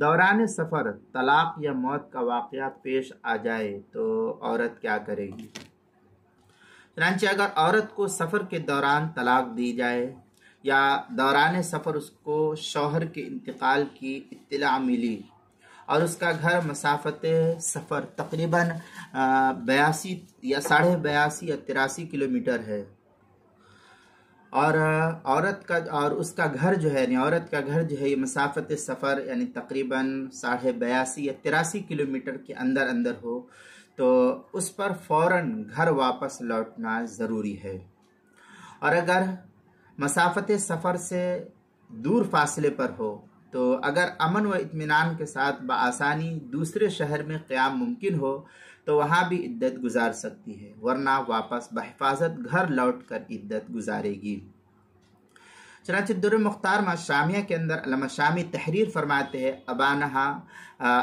دوران سفر طلاق یا موت کا واقعہ پیش آ جائے تو عورت کیا کرے گی؟ چنانچہ اگر عورت کو سفر کے دوران طلاق دی جائے یا دوران سفر اس کو شوہر کے انتقال کی اطلاع ملی اور اس کا گھر مسافت سفر تقریباً 82 یا 82.5 یا 83 کلومیٹر ہے، اور اس کا گھر جو ہے، یعنی عورت کا گھر جو ہے یہ مسافت سفر یعنی تقریباً 82.5 یا 83 کلومیٹر کے اندر ہو، تو اس پر فوراً گھر واپس لوٹنا ضروری ہے۔ اور اگر مسافت سفر سے دور فاصلے پر ہو تو اگر امن و اطمینان کے ساتھ بآسانی دوسرے شہر میں قیام ممکن ہو تو وہاں بھی عدت گزار سکتی ہے، ورنہ واپس بحفاظت گھر لوٹ کر عدت گزارے گی۔ چنانچہ در مختار شامیہ کے اندر علامہ شامی تحریر فرماتے ہیں، ابانہا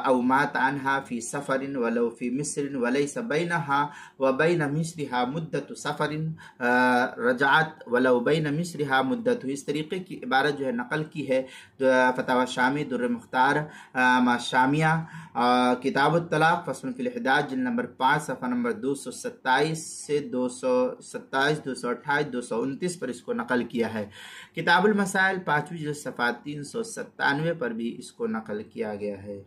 او مات عنہا فی سفر ولو فی مصر ولیس بینہا وبین مصرہا مدت سفر رجعت ولو بین مصرہا مدت۔ اس طریقے کی عبارت جو ہے نقل کی ہے فتاوی شامی در مختار شامیہ کتاب الطلاق فصل فی الحداد جلد نمبر 5 صفحہ نمبر 227 سے 227 228 229 پر اس کو نقل کیا ہے۔ کتاب المسائل 5ویں جلد صفحہ 397 پر بھی اس کو نقل کیا گیا ہے۔